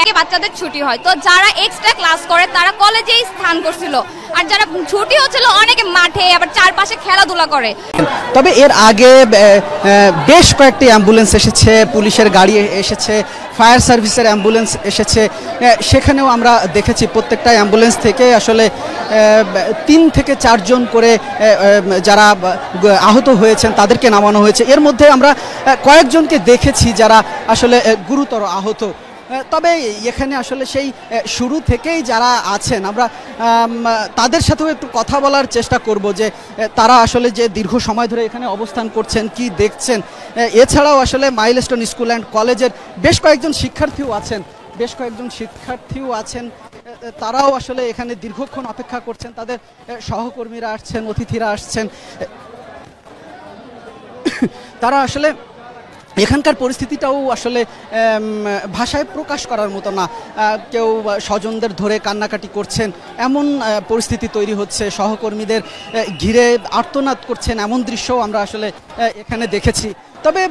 একে বাচ্চাদের ছুটি হয়, তো যারা এক্সট্রা ক্লাস করে তারা কলেজেই স্থান করছিল, আর যারা ছুটি হচ্ছিল অনেকে মাঠে আবার চারপাশে খেলাধুলা করে। তবে এর আগে বেশ কয়েকটি অ্যাম্বুলেন্স এসেছে, পুলিশের গাড়ি এসেছে, ফায়ার সার্ভিসের অ্যাম্বুলেন্স এসেছে, সেখানেও আমরা দেখেছি প্রত্যেকটা অ্যাম্বুলেন্স থেকে আসলে 3 থেকে 4 জন করে যারা আহত হয়েছেন তাদেরকে নামানো হয়েছে। এর মধ্যে আমরা কয়েকজনকে দেখেছি যারা আসলে গুরুতর আহত। তবে এখানে আসলে সেই শুরু থেকেই যারা আছেন আমরা তাদের সাথেও একটু কথা বলার চেষ্টা করব যে তারা আসলে যে দীর্ঘ সময় ধরে এখানে অবস্থান করছেন, কি দেখছেন। এছাড়াও আসলে মাইলস্টোন স্কুল অ্যান্ড কলেজের বেশ কয়েকজন শিক্ষার্থীও আছেন, তারাও আসলে এখানে দীর্ঘক্ষণ অপেক্ষা করছেন, তাদের সহকর্মীরা আসছেন, অতিথিরা আসছেন। তারা আসলে এখানকার পরিস্থিতিটাও আসলে ভাষায় প্রকাশ করার মতো না। কেউ স্বজনদের ধরে কান্নাকাটি করছেন, এমন পরিস্থিতি তৈরি হচ্ছে, সহকর্মীদের ঘিরে আর্তনাদ করছেন, এমন দৃশ্যও আমরা আসলে এখানে দেখেছি। তবে